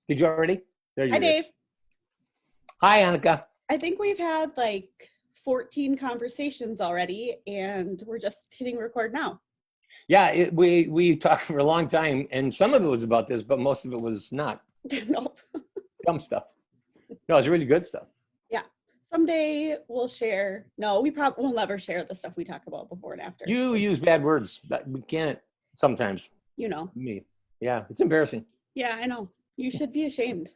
Did you already? There you Hi, go. Dave. Hi, Annika. I think we've had like 14 conversations already, and we're just hitting record now. Yeah, we talked for a long time, and some of it was about this, but most of it was not. Nope. Dumb stuff. No, it's really good stuff. Yeah. Someday we'll share. No, we probably will never share the stuff we talk about before and after. You use bad words. We can't sometimes. You know. Me. Yeah, it's embarrassing. Yeah, I know. You should be ashamed.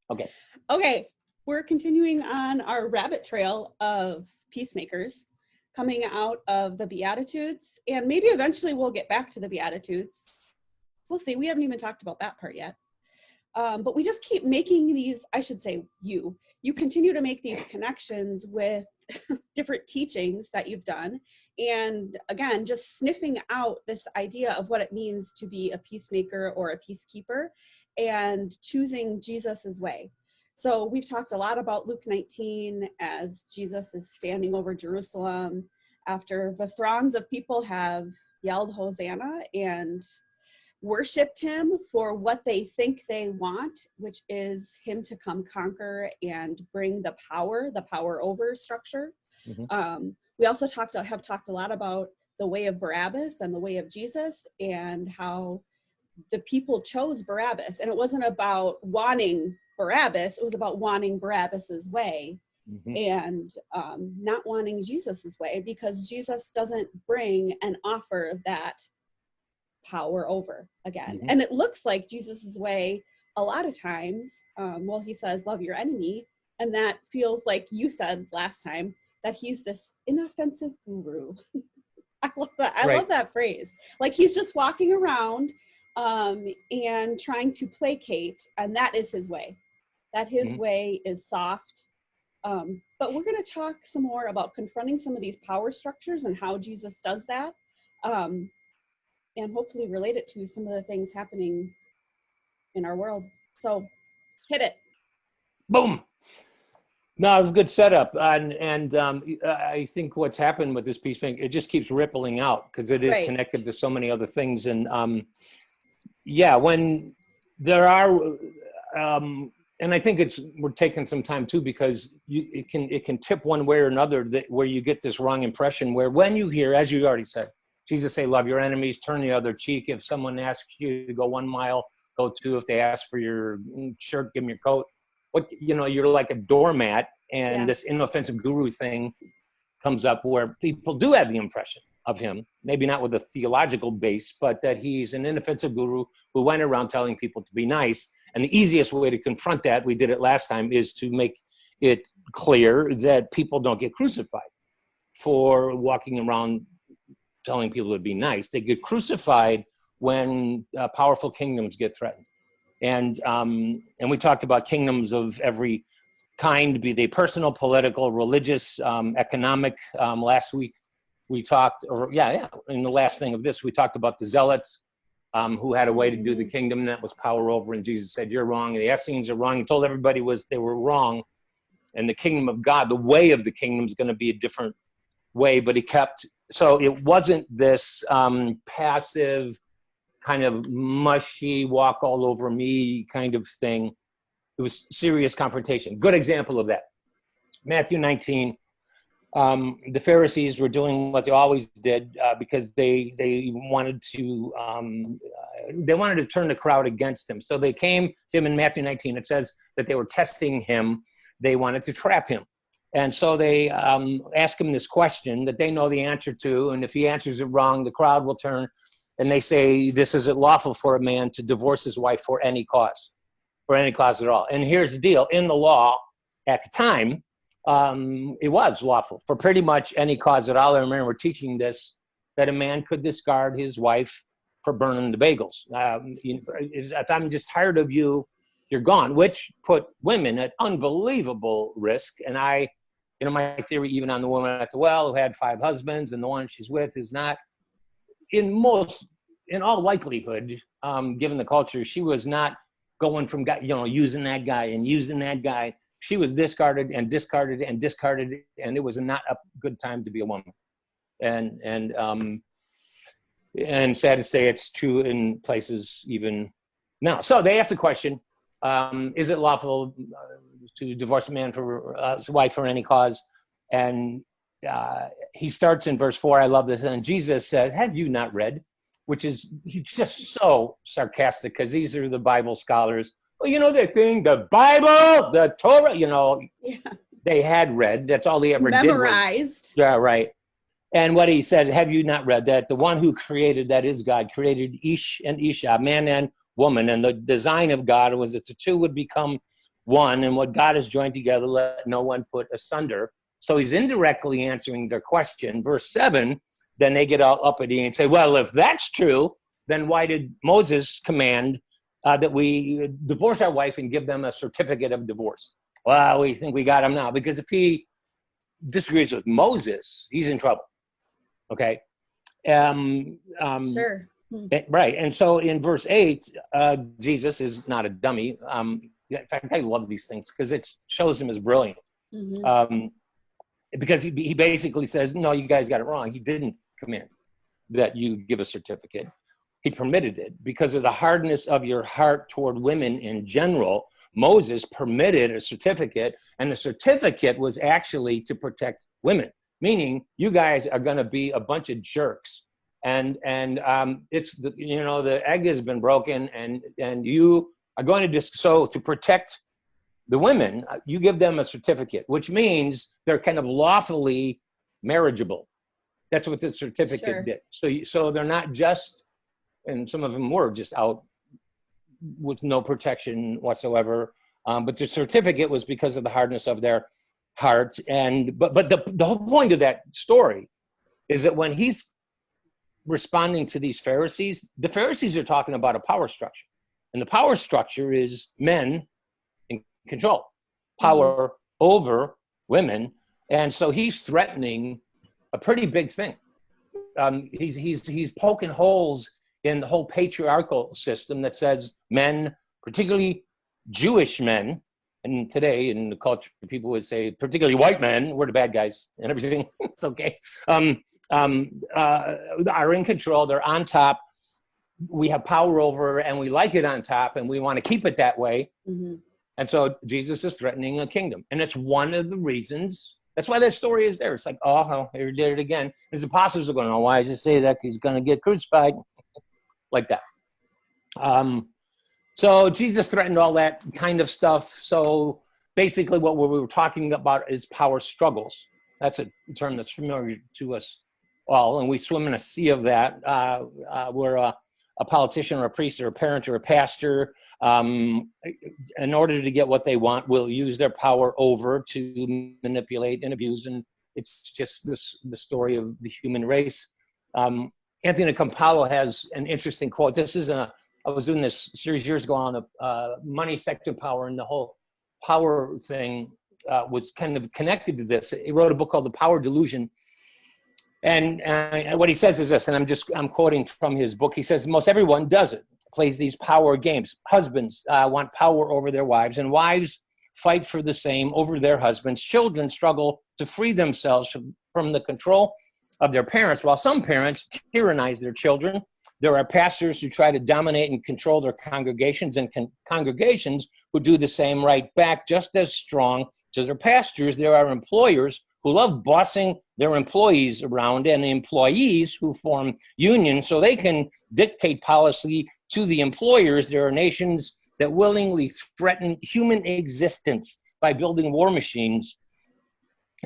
Okay. Okay. We're continuing on our rabbit trail of Peacemakers, coming out of the Beatitudes, and maybe eventually we'll get back to the Beatitudes. We'll see. We haven't even talked about that part yet. But we just keep making these, I should say you continue to make these connections with different teachings that you've done. And again, just sniffing out this idea of what it means to be a peacemaker or a peacekeeper and choosing Jesus's way. So we've talked a lot about Luke 19 as Jesus is standing over Jerusalem after the throngs of people have yelled Hosanna and worshiped him for what they think they want, which is him to come conquer and bring the power over structure. Mm-hmm. We also have talked a lot about the way of Barabbas and the way of Jesus, and how the people chose Barabbas. And it wasn't about wanting Barabbas, it was about wanting Barabbas's way. Mm-hmm. And not wanting Jesus's way, because Jesus doesn't bring and offer that power over again. Mm-hmm. And it looks like Jesus's way a lot of times, he says love your enemy, and that feels like you said last time that he's this inoffensive guru. I love that. I love that phrase. Like he's just walking around and trying to placate, and that is his way. That his mm-hmm. way is soft. But we're going to talk some more about confronting some of these power structures and how Jesus does that. And hopefully relate it to some of the things happening in our world. So hit it. Boom. No, it's a good setup. And I think what's happened with this peacemaking, it just keeps rippling out because it is connected to so many other things. And when there are, and I think we're taking some time too, because it can tip one way or another, where you get this wrong impression, where when you hear, as you already said, Jesus say, love your enemies, turn the other cheek. If someone asks you to go 1 mile, go 2. If they ask for your shirt, give them your coat. You're like a doormat. And this inoffensive guru thing comes up, where people do have the impression of him, maybe not with a theological base, but that he's an inoffensive guru who went around telling people to be nice. And the easiest way to confront that, we did it last time, is to make it clear that people don't get crucified for walking around telling people to be nice. They get crucified when powerful kingdoms get threatened. And we talked about kingdoms of every kind, be they personal, political, religious, economic. Last week we talked, in the last thing of this, we talked about the zealots who had a way to do the kingdom, and that was power over. And Jesus said, you're wrong. And the Essenes are wrong. He told everybody they were wrong. And the kingdom of God, the way of the kingdom, is going to be a different way. But he kept, so it wasn't this passive kind of mushy walk all over me kind of thing. It was serious confrontation. Good example of that. Matthew 19, the Pharisees were doing what they always did because they wanted to turn the crowd against him. So they came to him in Matthew 19. It says that they were testing him. They wanted to trap him. And so they ask him this question that they know the answer to. And if he answers it wrong, the crowd will turn. And they say, this is it lawful for a man to divorce his wife for any cause at all. And here's the deal. In the law at the time, it was lawful for pretty much any cause at all. I remember teaching this, that a man could discard his wife for burning the bagels. If I'm just tired of you, you're gone, which put women at unbelievable risk. And my theory, even on the woman at the well who had 5 husbands and the one she's with is not, in all likelihood, given the culture, she was not going from using that guy and using that guy. She was discarded and discarded and discarded, and it was not a good time to be a woman. And sad to say, it's true in places even Now, so they asked the question, is it lawful to divorce a man for his wife for any cause? And he starts in verse 4. I love this. And Jesus said, have you not read? Which is, he's just so sarcastic because these are the Bible scholars. Well, you know that thing, the Bible, the Torah, you know, Yeah. they had read. That's all he ever Memorized. did. Yeah, right. And what he said, have you not read that the one who created, that is God, created Ish and Isha, man and woman. And the design of God was that the two would become one, and what God has joined together, let no one put asunder. So he's indirectly answering their question. Verse 7, then they get all uppity and say, well, if that's true, then why did Moses command that we divorce our wife and give them a certificate of divorce? Well, we think we got him now, because if he disagrees with Moses, he's in trouble. Okay. Sure. Right. And so in verse 8, Jesus is not a dummy. In fact, I love these things because it shows him as brilliant. Mm-hmm. Because he basically says, no, you guys got it wrong. He didn't command that you give a certificate. He permitted it because of the hardness of your heart toward women in general. Moses permitted a certificate, and the certificate was actually to protect women, meaning you guys are going to be a bunch of jerks. And it's the, you know, the egg has been broken, and you are going to so to protect the women, you give them a certificate, which means they're kind of lawfully marriageable. That's what the certificate did. So they're not just, and some of them were just out with no protection whatsoever. But the certificate was because of the hardness of their heart. And but the whole point of that story is that when he's responding to these Pharisees, the Pharisees are talking about a power structure, and the power structure is men in control, power over women, and so he's threatening a pretty big thing. He's poking holes in the whole patriarchal system that says men, particularly Jewish men, and today in the culture, people would say, particularly white men, we're the bad guys and everything. It's okay. Are in control. They're on top. We have power over, and we like it on top, and we want to keep it that way. Mm-hmm. And so Jesus is threatening a kingdom. And it's one of the reasons. That's why that story is there. It's like, oh, here he did it again. His apostles are going, oh, why does it say that? He's going to get crucified. Like that. So Jesus threatened all that kind of stuff. So basically what we were talking about is power struggles. That's a term that's familiar to us all. And we swim in a sea of that. We're a politician or a priest or a parent or a pastor. In order to get what they want, will use their power over to manipulate and abuse. And it's just the story of the human race. Anthony Campolo has an interesting quote. I was doing this series years ago on money, sex, and power, and the whole power thing was kind of connected to this. He wrote a book called The Power Delusion. And what he says is this, and I'm quoting from his book. He says, most everyone does it, plays these power games. Husbands want power over their wives, and wives fight for the same over their husbands. Children struggle to free themselves from the control of their parents, while some parents tyrannize their children. There are pastors who try to dominate and control their congregations, and congregations who do the same right back, just as strong as their pastors. There are employers who love bossing their employees around, and the employees who form unions so they can dictate policy to the employers. There are nations that willingly threaten human existence by building war machines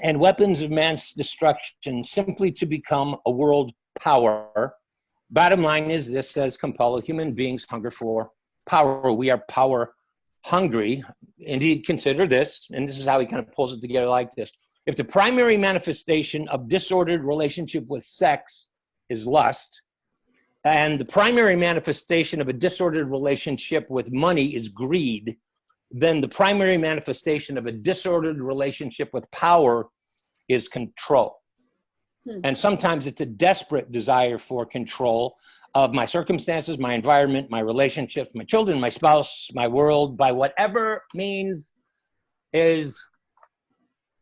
and weapons of mass destruction simply to become a world power. Bottom line is this, says Campolo, human beings hunger for power. We are power hungry. Indeed, consider this, and this is how he kind of pulls it together like this. If the primary manifestation of disordered relationship with sex is lust, and the primary manifestation of a disordered relationship with money is greed, then the primary manifestation of a disordered relationship with power is control. And sometimes it's a desperate desire for control of my circumstances, my environment, my relationships, my children, my spouse, my world, by whatever means is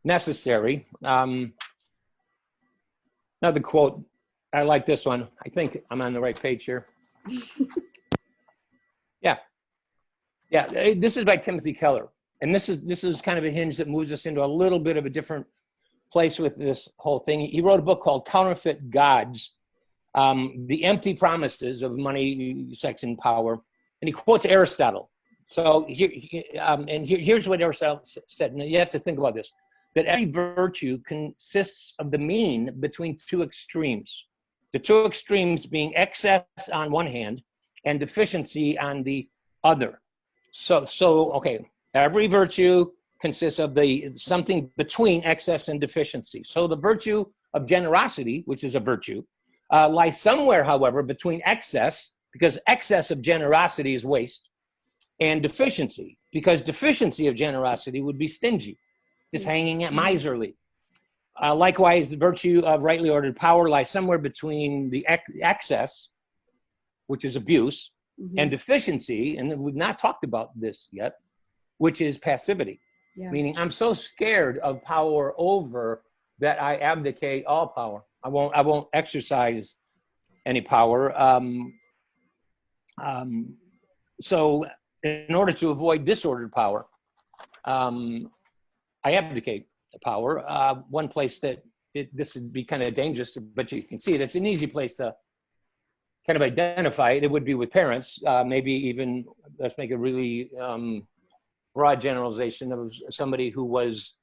necessary. Another quote, I like this one. I think I'm on the right page here. Yeah. Yeah, this is by Timothy Keller. And this is kind of a hinge that moves us into a little bit of a different place with this whole thing. He wrote a book called Counterfeit Gods, The Empty Promises of Money, Sex, and Power. And he quotes Aristotle. So here's what Aristotle said. And you have to think about this, that every virtue consists of the mean between two extremes. The two extremes being excess on one hand and deficiency on the other. So okay, every virtue consists of something between excess and deficiency. So the virtue of generosity, which is a virtue, lies somewhere, however, between excess, because excess of generosity is waste, and deficiency, because deficiency of generosity would be stingy, just hanging at miserly. Likewise, the virtue of rightly ordered power lies somewhere between the excess, which is abuse, and deficiency, and we've not talked about this yet, which is passivity. Yeah. Meaning I'm so scared of power over that I abdicate all power. I won't exercise any power. So in order to avoid disordered power, I abdicate the power. One place that this would be kind of dangerous, but you can see it. It's an easy place to kind of identify it. It would be with parents. Maybe even, let's make a really broad generalization of somebody whose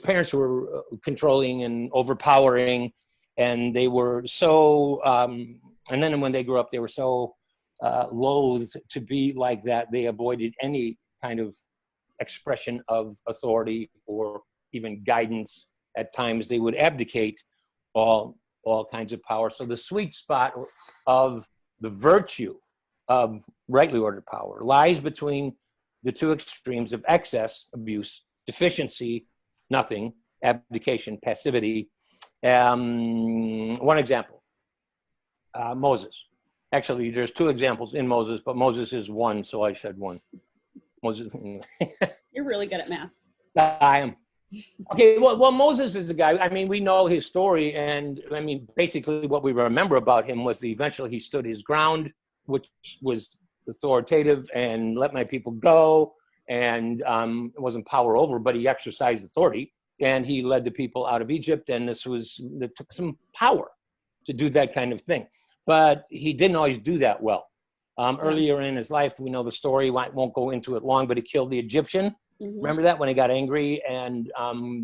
parents were controlling and overpowering, and they were so, and then when they grew up, they were so loath to be like that, they avoided any kind of expression of authority or even guidance. At times, they would abdicate all kinds of power. So the sweet spot of the virtue of rightly ordered power lies between the two extremes of excess, abuse, deficiency, nothing, abdication, passivity. One example, Moses. Actually, there's two examples in Moses, but Moses is one, so I said one. Moses. You're really good at math. I am. Okay, well, Moses is the guy. I mean, we know his story, and I mean, basically what we remember about him was that eventually he stood his ground, which was authoritative, and let my people go, and it wasn't power over, but he exercised authority, and he led the people out of Egypt, and it took some power to do that kind of thing. But he didn't always do that well. Earlier in his life, we know the story, won't go into it long, but he killed the Egyptian. Remember that, when he got angry? And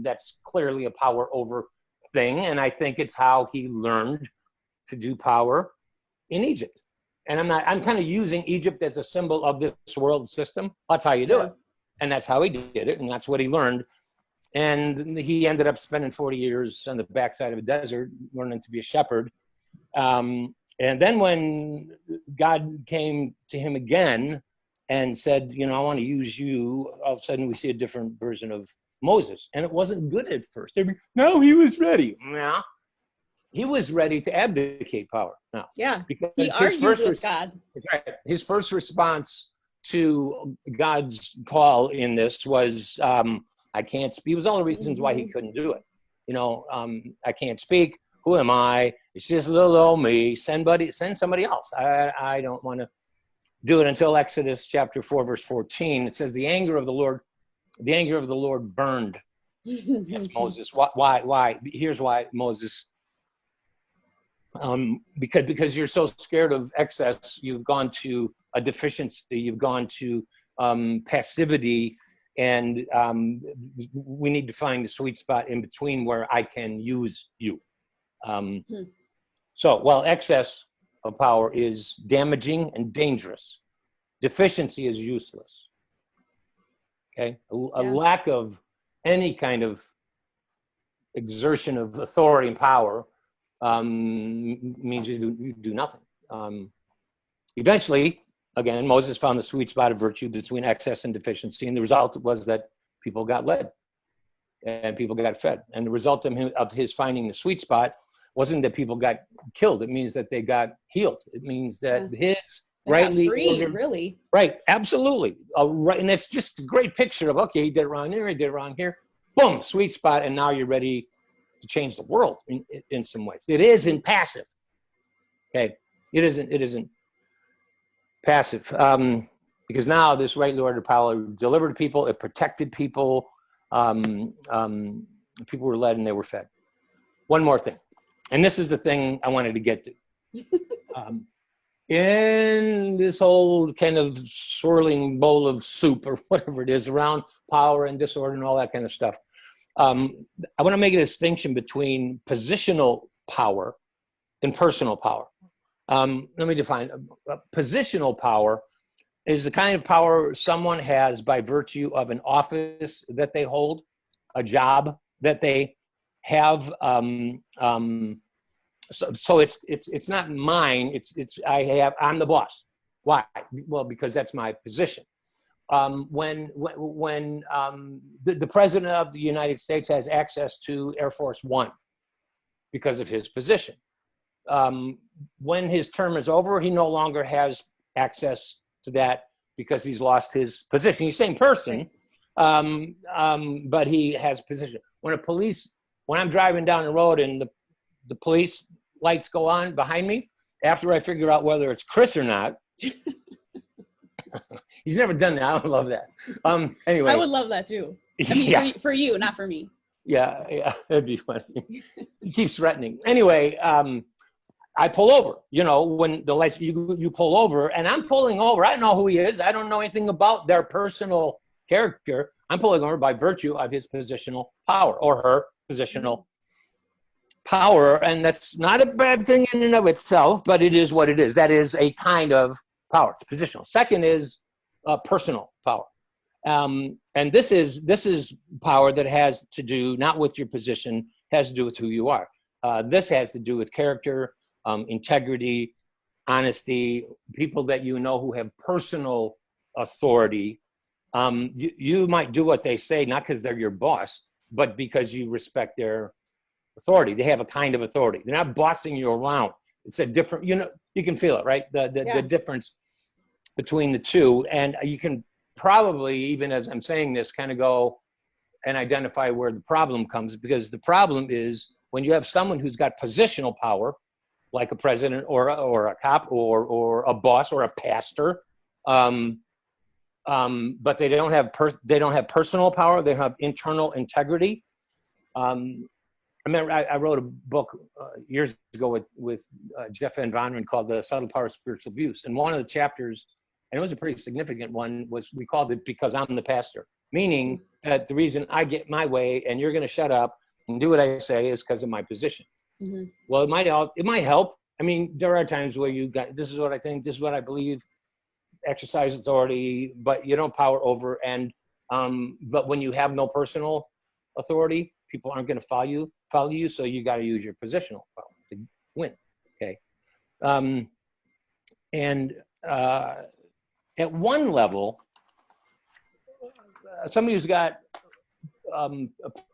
that's clearly a power over thing. And I think it's how he learned to do power in Egypt. And I'm kind of using Egypt as a symbol of this world system. That's how you do it. And that's how he did it. And that's what he learned. And he ended up spending 40 years on the backside of a desert, learning to be a shepherd. And then when God came to him again and said, I want to use you, all of a sudden we see a different version of Moses. And it wasn't good at first. No, he was ready. No, he was ready to abdicate power. No. Yeah, because he argues with God. His first response to God's call in this was, I can't speak. It was all the reasons why he couldn't do it. I can't speak. Who am I? It's just little old me. Send somebody else. I don't want to do it. Until Exodus chapter 4, verse 14. It says the anger of the Lord burned against Moses. Why? Here's why, Moses. Because you're so scared of excess, you've gone to a deficiency, you've gone to passivity, and we need to find the sweet spot in between where I can use you. So while excess of power is damaging and dangerous, deficiency is useless. Okay, a lack of any kind of exertion of authority and power means you do nothing. Eventually, again, Moses found the sweet spot of virtue between excess and deficiency, and the result was that people got led and people got fed. And the result of his finding the sweet spot wasn't that people got killed. It means that they got healed. It means that his rightly ordered, really. Right, absolutely. And it's just a great picture of, okay, he did it wrong there, he did it wrong here. Boom, sweet spot, and now you're ready to change the world in some ways. It isn't passive. Okay, it isn't passive. Because now this right order power delivered people, it protected people, people were led and they were fed. One more thing, and this is the thing I wanted to get to. In this old kind of swirling bowl of soup or whatever it is around power and disorder and all that kind of stuff, I want to make a distinction between positional power and personal power. Let me define. Positional power is the kind of power someone has by virtue of an office that they hold, a job that they have. So it's not mine. I'm the boss. Why? Well, because that's my position. When the president of the United States has access to Air Force One because of his position. When his term is over, he no longer has access to that because he's lost his position. He's the same person, but he has position. When I'm driving down the road and the police lights go on behind me, after I figure out whether it's Chris or not. He's never done that. I would love that. Anyway. I would love that too. I mean, yeah. for you, not for me. Yeah, that'd be funny. He keeps threatening. Anyway, I pull over, when the lights, you pull over, and I'm pulling over. I don't know who he is. I don't know anything about their personal character. I'm pulling over by virtue of his positional power or her positional power. And that's not a bad thing in and of itself, but it is what it is. That is a kind of power. It's positional. Second is personal power. And this is power that has to do not with your position, has to do with who you are. This has to do with character, integrity, honesty, people that who have personal authority. You might do what they say, not because they're your boss, but because you respect their authority. They have a kind of authority. They're not bossing you around. It's a different, you can feel it, right? The difference between the two. And you can probably, even as I'm saying this, kind of go and identify where the problem comes, because the problem is when you have someone who's got positional power, like a president or a cop or a boss or a pastor, but they don't have personal power. They have internal integrity. I remember I wrote a book years ago with Jeff Van Vonderen called The Subtle Power of Spiritual Abuse. And one of the chapters, and it was a pretty significant one, we called it Because I'm the Pastor, meaning that the reason I get my way and you're going to shut up and do what I say is because of my position. Mm-hmm. Well, it might help. I mean, there are times where this is what I think, this is what I believe, exercise authority, but you don't power over. And but when you have no personal authority, people aren't going to follow you. So you got to use your positional power to win. Okay. At one level, somebody who's got a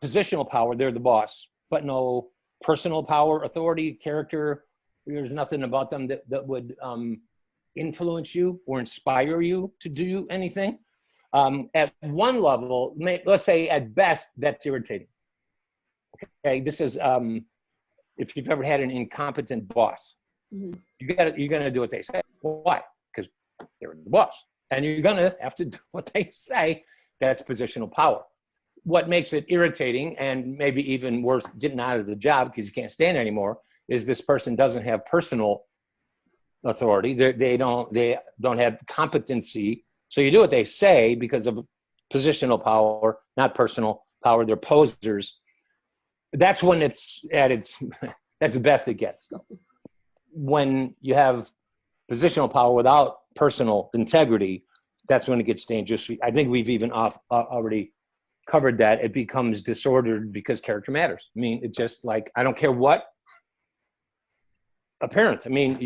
positional power, they're the boss, but no personal power, authority, character. There's nothing about them that would influence you or inspire you to do anything. At one level, let's say at best, that's irritating. Okay, this is if you've ever had an incompetent boss, mm-hmm. you're gonna do what they say. Why? Because they're the boss, and you're gonna have to do what they say. That's positional power. What makes it irritating and maybe even worth getting out of the job because you can't stand anymore is this person doesn't have personal authority. They don't have competency. So you do what they say because of positional power, not personal power. They're posers. That's when it's at its, that's the best it gets. When you have positional power without personal integrity, that's when it gets dangerous. I think we've even already covered that. It becomes disordered because character matters. I mean, it's just like, I don't care what appearance. I mean,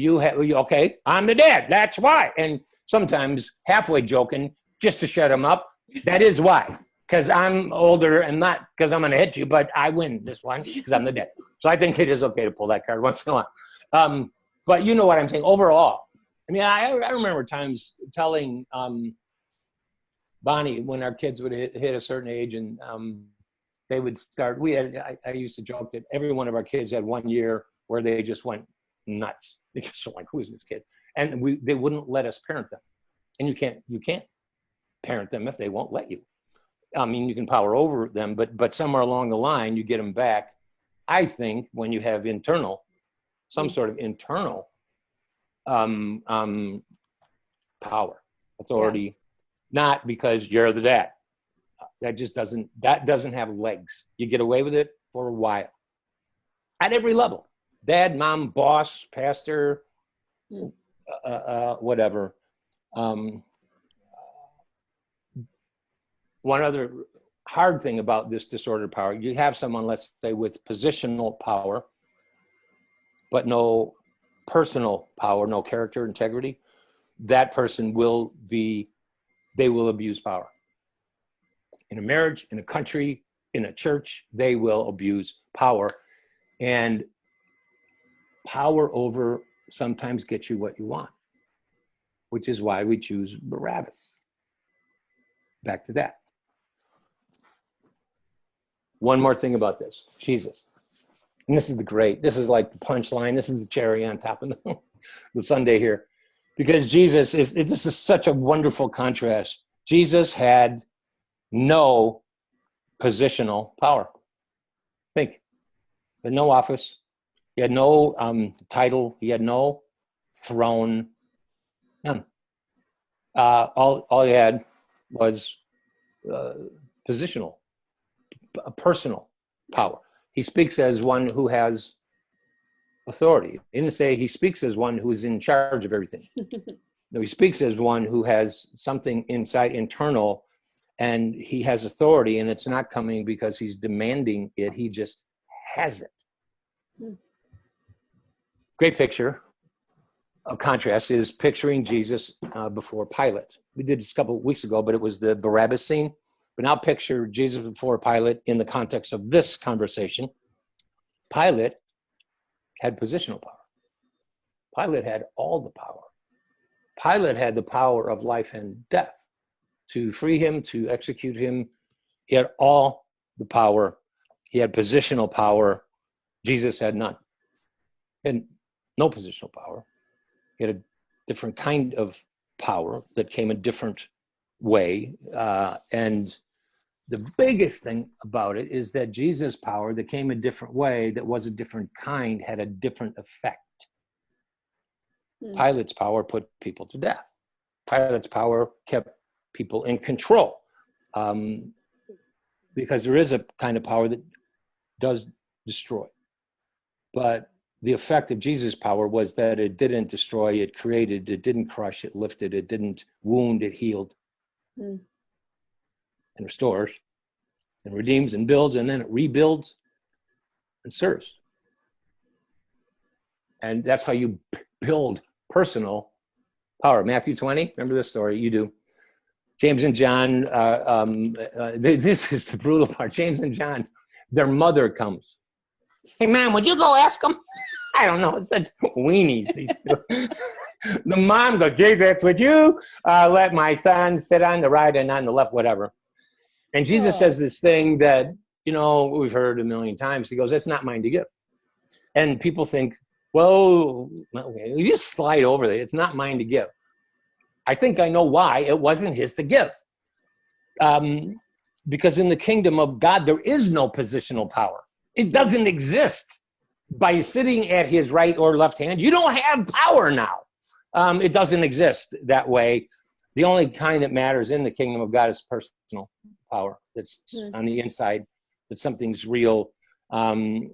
okay, I'm the dad, that's why. And sometimes halfway joking, just to shut them up, that is why. Because I'm older and not because I'm going to hit you, but I win this one because I'm the dad. So I think it is okay to pull that card once in a while. But you know what I'm saying. Overall, I mean, I remember times telling Bonnie when our kids would hit a certain age and they would start. I used to joke that every one of our kids had 1 year where they just went nuts. They just were like, who is this kid? And they wouldn't let us parent them. And you can't parent them if they won't let you. I mean, you can power over them, but somewhere along the line, you get them back. I think when you have some sort of internal power, authority, not because you're the dad. That doesn't have legs. You get away with it for a while. At every level, dad, mom, boss, pastor, whatever. One other hard thing about this disordered power, you have someone, let's say, with positional power, but no personal power, no character, integrity. That person they will abuse power. In a marriage, in a country, in a church, they will abuse power. And power over sometimes gets you what you want, which is why we choose Barabbas. Back to that. One more thing about this, Jesus. And this is this is like the punchline. This is the cherry on top of the sundae here. Because this is such a wonderful contrast. Jesus had no positional power. Think. He had no office. He had no title. He had no throne. None. All he had was positional, personal power. He speaks as one who has authority. He didn't say he speaks as one who is in charge of everything. No, he speaks as one who has something internal, and he has authority, and it's not coming because he's demanding it. He just has it. Great picture of contrast is picturing Jesus before Pilate. We did this a couple of weeks ago, but it was the Barabbas scene. But now picture Jesus before Pilate in the context of this conversation. Pilate had positional power. Pilate had all the power. Pilate had the power of life and death to free him, to execute him. He had all the power. He had positional power. Jesus had none. And no positional power. He had a different kind of power that came a different way. And the biggest thing about it is that Jesus' power that came a different way, that was a different kind, had a different effect. Pilate's power put people to death. Pilate's power kept people in control. Because there is a kind of power that does destroy. But the effect of Jesus' power was that it didn't destroy, it created, it didn't crush, it lifted, it didn't wound, it healed. And restores and redeems and builds, and then it rebuilds and serves. And that's how you build personal power. Matthew 20, remember this story? You do. James and John, this is the brutal part. James and John, their mother comes. Hey, man, would you go ask them? I don't know, it's such weenies, these two. The mom goes, Jesus, would you let my son sit on the right and on the left, whatever. And Jesus says this thing that, we've heard a million times. He goes, it's not mine to give. And people think, well, okay, you just slide over there. It's not mine to give. I think I know why it wasn't his to give. Because in the kingdom of God, there is no positional power. It doesn't exist. By sitting at his right or left hand, you don't have power now. It doesn't exist that way. The only kind that matters in the kingdom of God is personal power. That's on the inside, that something's real. And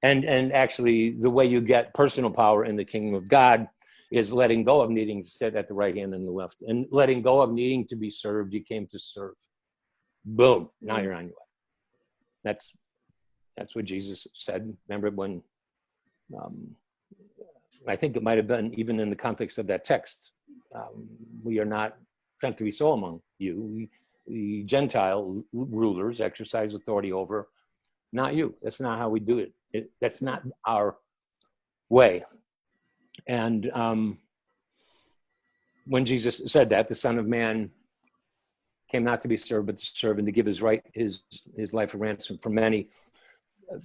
actually, the way you get personal power in the kingdom of God is letting go of needing to sit at the right hand and the left, and letting go of needing to be served. You came to serve. Boom. Now you're on your way. That's what Jesus said. Remember when, I think it might have been even in the context of that text, we are not to be so among you. The Gentile rulers exercise authority over, not you. That's not how we do it. That's not our way. And when Jesus said that, the Son of Man came not to be served, but to serve and to give his life a ransom for many.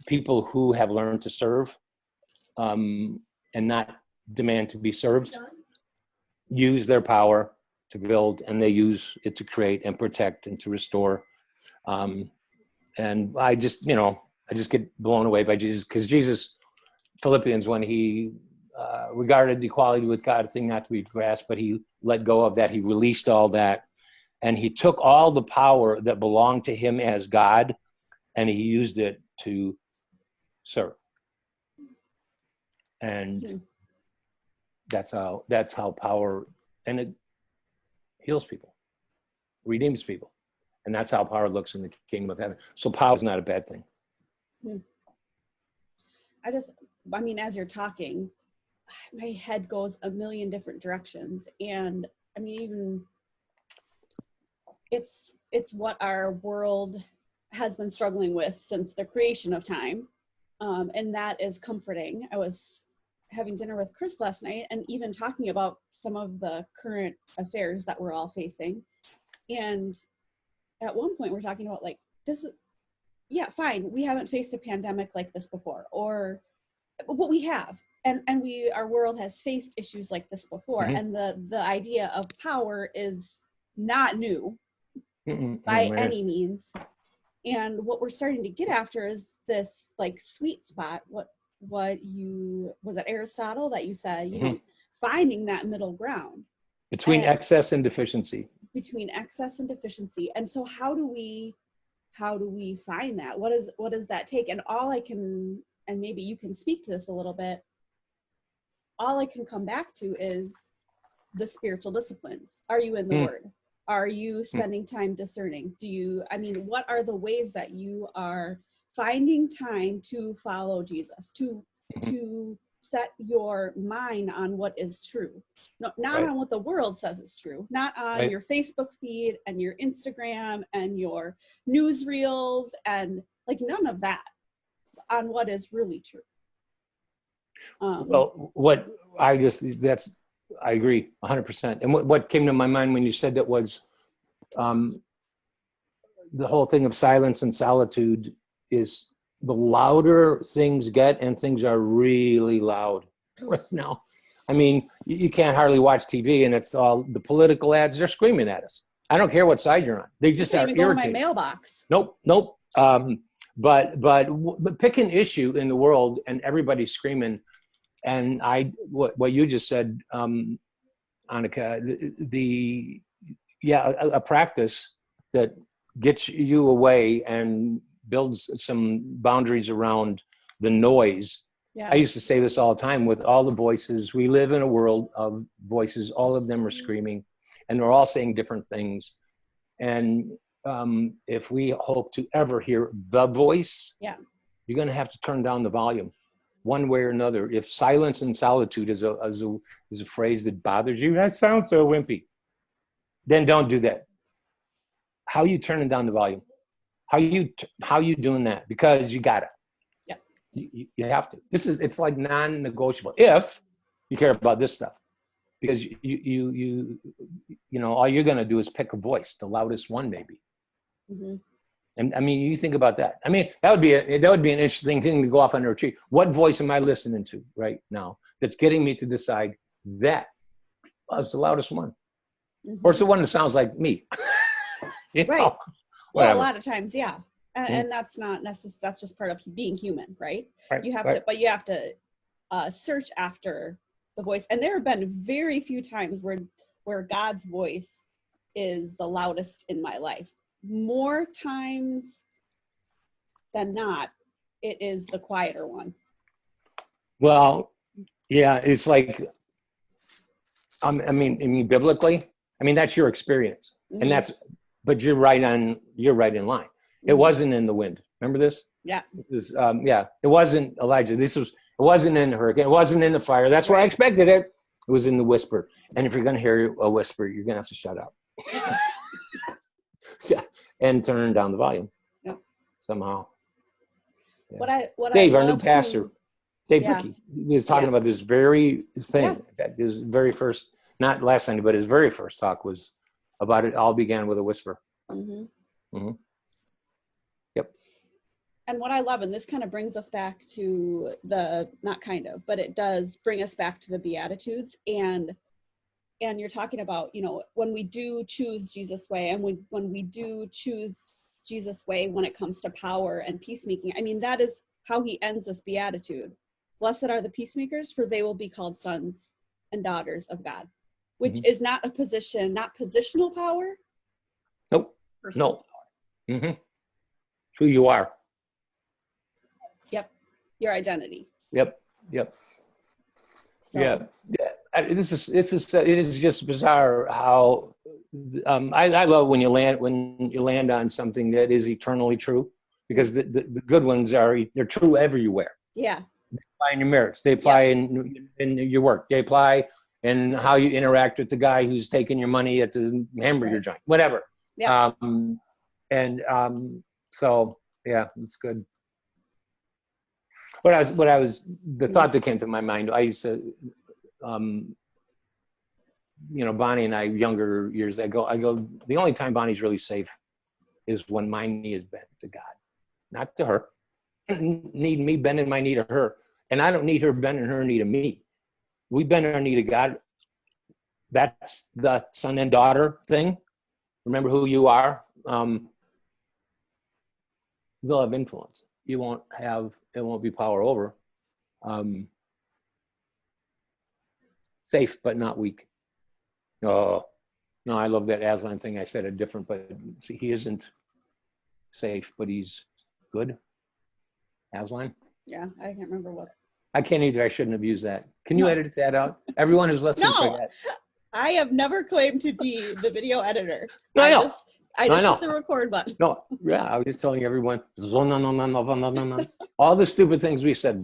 People who have learned to serve and not demand to be served use their power to build, and they use it to create and protect and to restore. And I just get blown away by Jesus, because Jesus, Philippians, when he regarded equality with God a thing not to be grasped, but he let go of that. He released all that, and he took all the power that belonged to him as God, and he used it to serve. And that's how power, and it heals people, redeems people, and that's how power looks in the kingdom of heaven. So power is not a bad thing. I mean, as you're talking, my head goes a million different directions. And I mean, even it's what our world has been struggling with since the creation of time. And that is comforting. I was having dinner with Chris last night and even talking about some of the current affairs that we're all facing. And at one point we're talking about, like, this is, yeah, fine, we haven't faced a pandemic like this before, but we have. And our world has faced issues like this before. And the idea of power is not new by any means. And what we're starting to get after is this, like, sweet spot. Was it Aristotle that you said, finding that middle ground between excess and deficiency. And so how do we find that? What does that take? And all I can, and maybe you can speak to this a little bit, all I can come back to is the spiritual disciplines. Are you in the Word? Are you spending time discerning? What are the ways that you are finding time to follow Jesus, to set your mind on what is true? Not on what the world says is true, not on your Facebook feed and your Instagram and your newsreels, and like none of that, on what is really true. I agree 100%. And what came to my mind when you said that was the whole thing of silence and solitude is the louder things get, and things are really loud right now. I mean, you can't hardly watch TV, and it's all the political ads. They're screaming at us. I don't care what side you're on. They just are irritating. Go to my mailbox. Nope. But pick an issue in the world, and everybody's screaming. And what you just said, Annika, a practice that gets you away and builds some boundaries around the noise. Yeah. I used to say this all the time with all the voices. We live in a world of voices. All of them are screaming, and they're all saying different things. And if we hope to ever hear the voice, you're going to have to turn down the volume one way or another. If silence and solitude is a phrase that bothers you, that sounds so wimpy, then don't do that. How are you turning down the volume? How you doing that? Because you got it. Yeah. You have to. It's like non-negotiable if you care about this stuff, because you all you're going to do is pick a voice, the loudest one maybe. And I mean, you think about that. I mean, that would be an interesting thing to go off on a retreat. What voice am I listening to right now that's getting me to decide that it's the loudest one, or it's the one that sounds like me? Right. Well, a lot of times, yeah. And that's not necessarily, that's just part of being human, right? You have to search after the voice. And there have been very few times where God's voice is the loudest in my life. More times than not, it is the quieter one. Well, yeah, it's like, I mean, biblically, that's your experience, and but you're right in line. It wasn't in the wind. Remember this? Yeah. It wasn't Elijah. It wasn't in the hurricane. It wasn't in the fire. That's where I expected it. It was in the whisper. And if you're going to hear a whisper, you're going to have to shut up. And turn down the volume. Yeah. Somehow. Yeah. Dave, our new pastor, Dave Ricky, he was talking about this very thing. That his very first, not last Sunday, but his very first talk was about it all began with a whisper. Yep. And what I love, and this kind of brings us back to but it does bring us back to the Beatitudes. And and you're talking about, you know, when we do choose Jesus' way, and when we do choose Jesus' way when it comes to power and peacemaking, I mean, that is how he ends this beatitude. Blessed are the peacemakers, for they will be called sons and daughters of God, which Mhm. is not a position, not positional power. Nope. Personal No. power. Mm-hmm. It's who you are. Yep. Your identity. Yep. Yep. So, Yeah. Yeah. It is just bizarre how I love when you land on something that is eternally true, because the good ones they're true everywhere. yeah. They apply in your marriage. They apply in your work. They apply in how you interact with the guy who's taking your money at the hamburger joint, whatever. Yeah. So yeah, it's good. The thought that came to my mind, I used to, Bonnie and I, younger years, I go, the only time Bonnie's really safe is when my knee is bent to God, not to her. She doesn't need me bending my knee to her, and I don't need her bending her knee to me. We bend our knee to God. That's the son and daughter thing. Remember who you are. They'll have influence. It won't be power over. Safe, but not weak. Oh, no, I love that Aslan thing. I said it different, but see, he isn't safe, but he's good. Aslan? Yeah. I can't remember what. I can't either. I shouldn't have used that. Can you edit that out? Everyone who's listening, No, forget. I have never claimed to be the video editor. No, I know. I just know. hit the record button. No, yeah, I was just telling everyone. All the stupid things we said.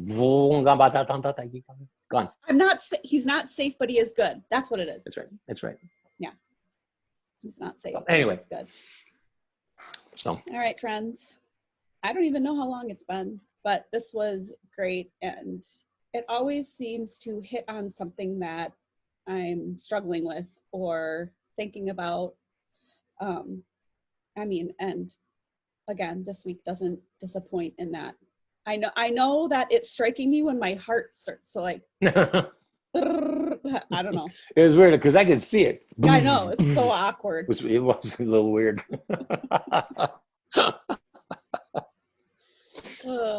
Gone. He's not safe, but he is good. That's what it is. That's right. Yeah. He's not safe. Anyway. It's good. So. All right, friends. I don't even know how long it's been, but this was great. And it always seems to hit on something that I'm struggling with or thinking about. And again, this week doesn't disappoint in that. I know that it's striking me when my heart starts to like, I don't know. It was weird because I could see it. Yeah, I know. It's so awkward. It was a little weird.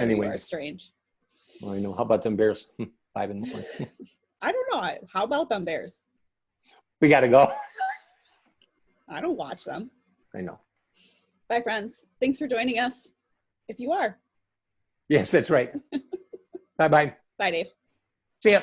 Anyway. You are strange. Well, I know. How about them Bears? 5-1. I don't know. How about them Bears? We got to go. I don't watch them. I know. Bye, friends. Thanks for joining us. If you are. Yes, that's right. Bye-bye. Bye, Dave. See ya.